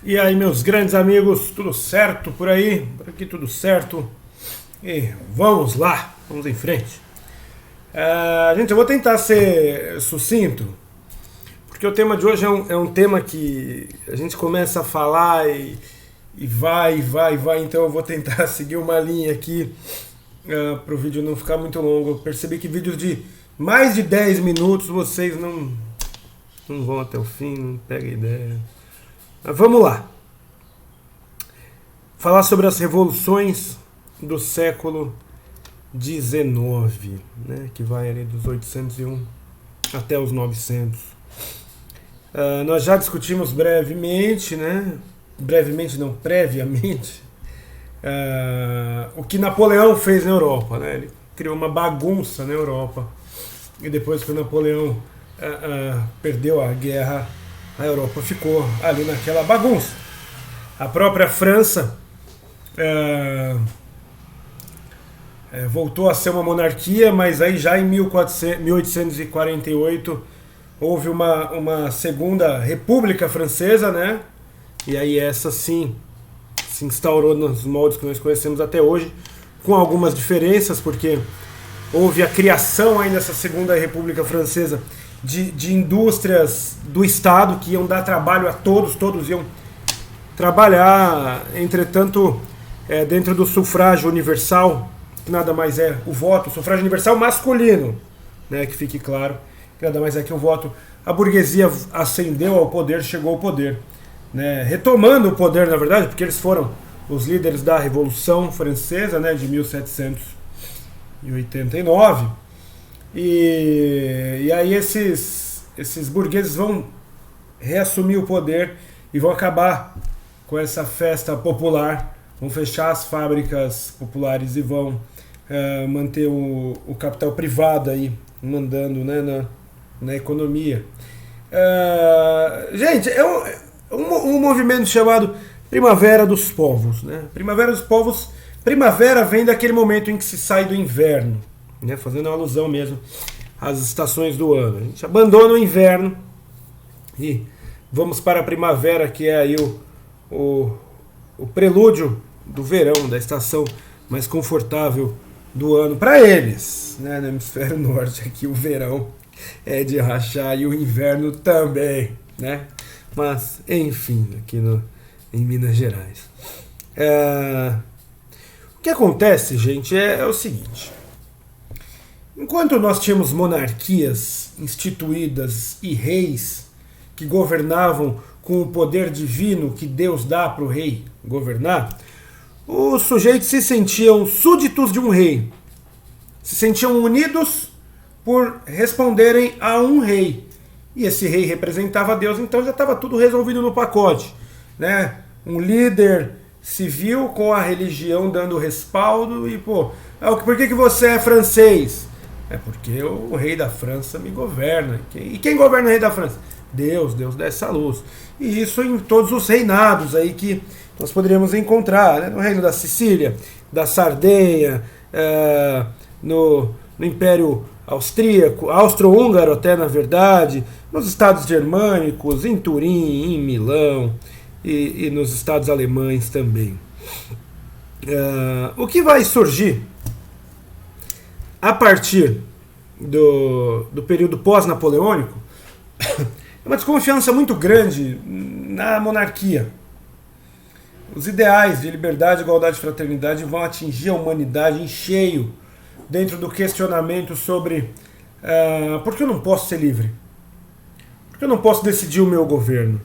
E aí, meus grandes amigos, tudo certo por aí? Por aqui tudo certo. E vamos lá, vamos em frente. Gente, eu vou tentar ser sucinto, porque o tema de hoje é um tema que a gente começa a falar e vai, então eu vou tentar seguir uma linha aqui para o vídeo não ficar muito longo. Eu percebi que vídeos de mais de 10 minutos vocês não vão até o fim, não pegam ideia. Mas vamos lá. Falar sobre as revoluções do século XIX, né, que vai ali dos 801 até os 900. Nós já discutimos brevemente, né, previamente, o que Napoleão fez na Europa, né? Ele criou uma bagunça na Europa e depois que o Napoleão perdeu a guerra, a Europa ficou ali naquela bagunça. A própria França voltou a ser uma monarquia, mas aí já em 1848 houve uma segunda república francesa, né? E aí essa sim se instaurou nos moldes que nós conhecemos até hoje, com algumas diferenças, porque houve a criação aí nessa segunda república francesa de indústrias do Estado que iam dar trabalho a todos iam trabalhar, entretanto, dentro do sufrágio universal, que nada mais é o voto, o sufrágio universal masculino, né, que fique claro, que nada mais é que o voto. A burguesia ascendeu ao poder, chegou ao poder, né, retomando o poder, na verdade, porque eles foram os líderes da Revolução Francesa, né, de 1789, e aí esses burgueses vão reassumir o poder e vão acabar com essa festa popular, vão fechar as fábricas populares e vão manter o capital privado aí mandando, né, na economia. Gente, é um movimento chamado Primavera dos Povos, né? Primavera dos Povos, primavera vem daquele momento em que se sai do inverno, né? Fazendo uma alusão mesmo às estações do ano. A gente abandona o inverno e vamos para a primavera, que é aí o prelúdio do verão, da estação mais confortável do ano para eles, né? No hemisfério norte aqui o verão é de rachar e o inverno também, né? Mas enfim, aqui em Minas Gerais, o que acontece, gente, é o seguinte: enquanto nós tínhamos monarquias instituídas e reis que governavam com o poder divino que Deus dá para o rei governar, os sujeitos se sentiam súditos de um rei, se sentiam unidos por responderem a um rei. E esse rei representava Deus, então já estava tudo resolvido no pacote, né? Um líder civil com a religião dando respaldo e, por que você é francês? É porque o rei da França me governa. E quem governa o rei da França? Deus dá essa luz. E isso em todos os reinados aí que nós poderíamos encontrar, né? No reino da Sicília, da Sardenha, no Império Austríaco, austro-húngaro até, na verdade, nos estados germânicos, em Turim, em Milão e nos estados alemães também. O que vai surgir a partir do período pós-napoleônico é uma desconfiança muito grande na monarquia. Os ideais de liberdade, igualdade e fraternidade vão atingir a humanidade em cheio dentro do questionamento sobre por que eu não posso ser livre? Por que eu não posso decidir o meu governo?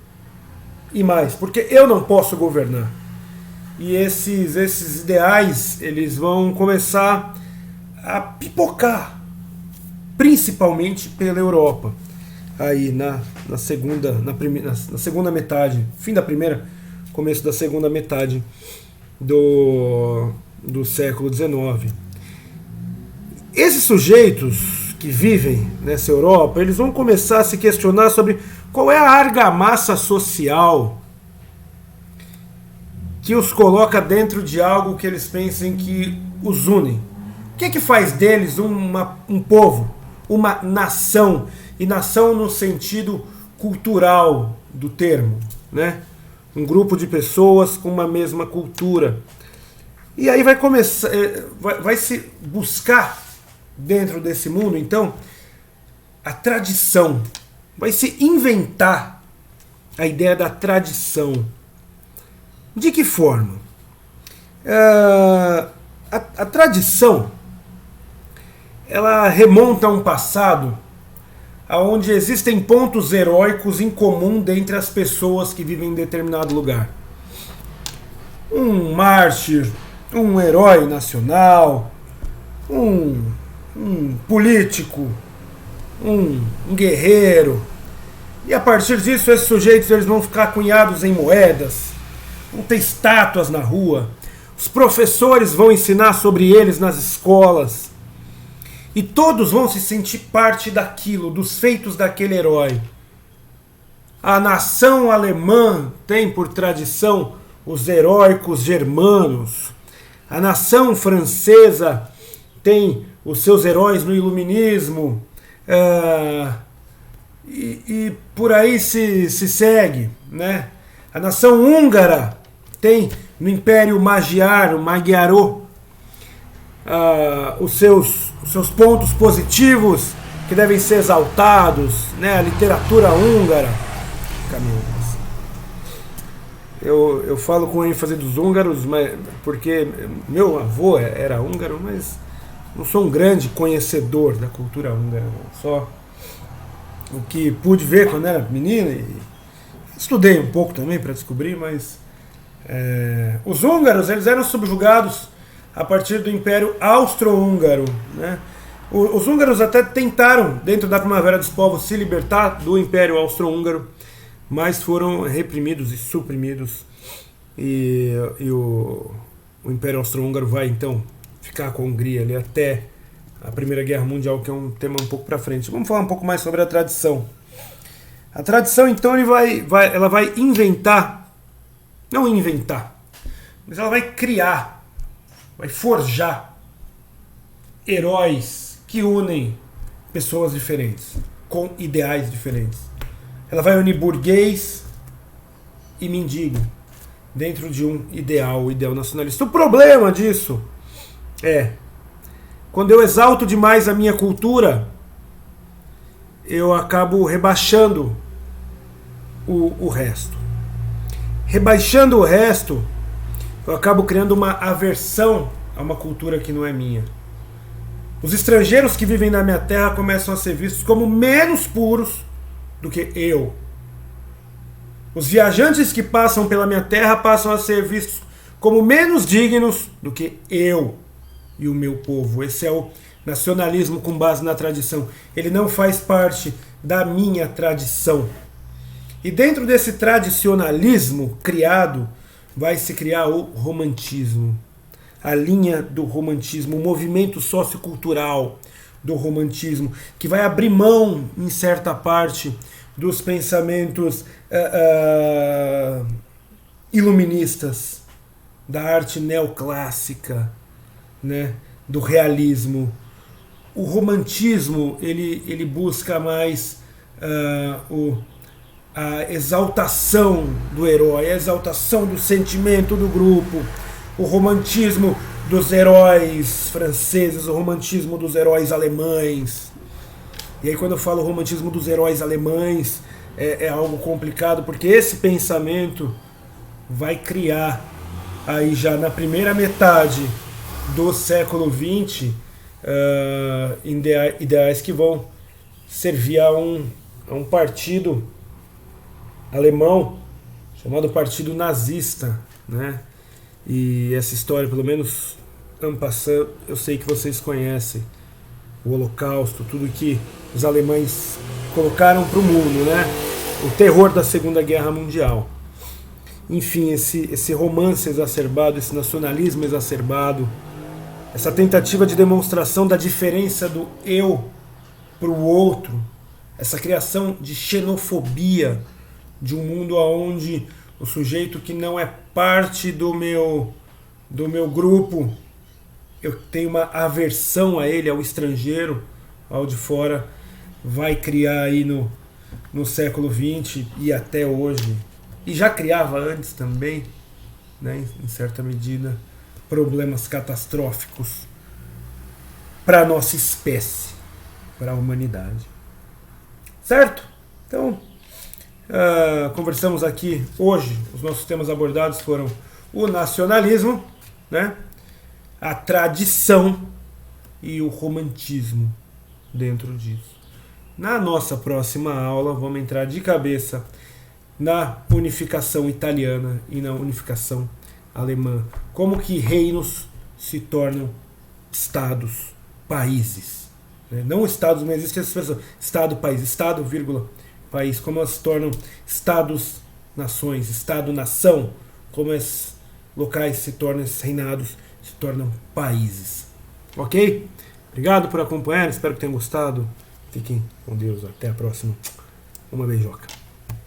E mais, porque eu não posso governar. E esses ideais, eles vão começar a pipocar, principalmente pela Europa. Aí na segunda metade, fim da primeira, começo da segunda metade do século XIX. Esses sujeitos que vivem nessa Europa, eles vão começar a se questionar sobre qual é a argamassa social que os coloca dentro de algo que eles pensem que os une. O que é que faz deles um povo, uma nação, e nação no sentido cultural do termo, né? um grupo de pessoas com uma mesma cultura. E aí vai começar, vai se buscar dentro desse mundo, então, a tradição. Vai se inventar a ideia da tradição. De que forma? A tradição, ela remonta a um passado onde existem pontos heróicos em comum dentre as pessoas que vivem em determinado lugar. Um mártir, um herói nacional, um político, um guerreiro. E a partir disso, esses sujeitos eles vão ficar cunhados em moedas, vão ter estátuas na rua, os professores vão ensinar sobre eles nas escolas, e todos vão se sentir parte daquilo, dos feitos daquele herói. A nação alemã tem por tradição os heróicos germanos. A nação francesa tem os seus heróis no iluminismo. E por aí se segue, né? A nação húngara tem no Império Magyar, o Magyaró, os seus pontos positivos que devem ser exaltados, né? A literatura húngara. Eu falo com ênfase dos húngaros, porque meu avô era húngaro, mas não sou um grande conhecedor da cultura húngara, não. Só o que pude ver quando era menino, e estudei um pouco também para descobrir, mas os húngaros eles eram subjugados a partir do Império Austro-Húngaro, né? Os húngaros até tentaram, dentro da Primavera dos Povos, se libertar do Império Austro-Húngaro, mas foram reprimidos e suprimidos, e o Império Austro-Húngaro vai então ficar com a Hungria ali até a Primeira Guerra Mundial, que é um tema um pouco para frente. Vamos falar um pouco mais sobre a tradição. A tradição, então, ela vai inventar, não inventar, mas ela vai criar, vai forjar heróis que unem pessoas diferentes, com ideais diferentes. Ela vai unir burguês e mendigo dentro de um ideal, o ideal nacionalista. O problema disso é, quando eu exalto demais a minha cultura, eu acabo rebaixando o resto. Rebaixando o resto, eu acabo criando uma aversão a uma cultura que não é minha. Os estrangeiros que vivem na minha terra começam a ser vistos como menos puros do que eu. Os viajantes que passam pela minha terra passam a ser vistos como menos dignos do que eu e o meu povo. Esse é o nacionalismo com base na tradição. Ele não faz parte da minha tradição. E dentro desse tradicionalismo criado, vai se criar o romantismo. A linha do romantismo, o movimento sociocultural do romantismo, que vai abrir mão, em certa parte, dos pensamentos iluministas, da arte neoclássica, né, do realismo. O romantismo ele busca mais a exaltação do herói, a exaltação do sentimento do grupo, o romantismo dos heróis franceses, o romantismo dos heróis alemães. E aí quando eu falo romantismo dos heróis alemães, é algo complicado, porque esse pensamento vai criar aí já na primeira metade do século XX ideais que vão servir a um partido alemão chamado Partido Nazista, né? E essa história, pelo menos en passant, eu sei que vocês conhecem. O Holocausto, tudo que os alemães colocaram para o mundo, né? O terror da Segunda Guerra Mundial. Enfim, esse romance exacerbado, esse nacionalismo exacerbado, essa tentativa de demonstração da diferença do eu para o outro, essa criação de xenofobia, de um mundo onde o sujeito que não é parte do meu grupo, eu tenho uma aversão a ele, ao estrangeiro, ao de fora, vai criar aí no século XX e até hoje, e já criava antes também, né, em certa medida, problemas catastróficos para a nossa espécie, para a humanidade. Certo? Então, conversamos aqui hoje, os nossos temas abordados foram o nacionalismo, né, a tradição e o romantismo dentro disso. Na nossa próxima aula, vamos entrar de cabeça na unificação italiana e na unificação alemã. Como que reinos se tornam estados, países. Né? Não estados, mas existe essa expressão. Estado, país. Estado, vírgula, país. Como elas se tornam estados, nações. Estado, nação. Como esses locais se tornam, esses reinados se tornam países. Ok? Obrigado por acompanhar. Espero que tenham gostado. Fiquem com Deus. Até a próxima. Uma beijoca.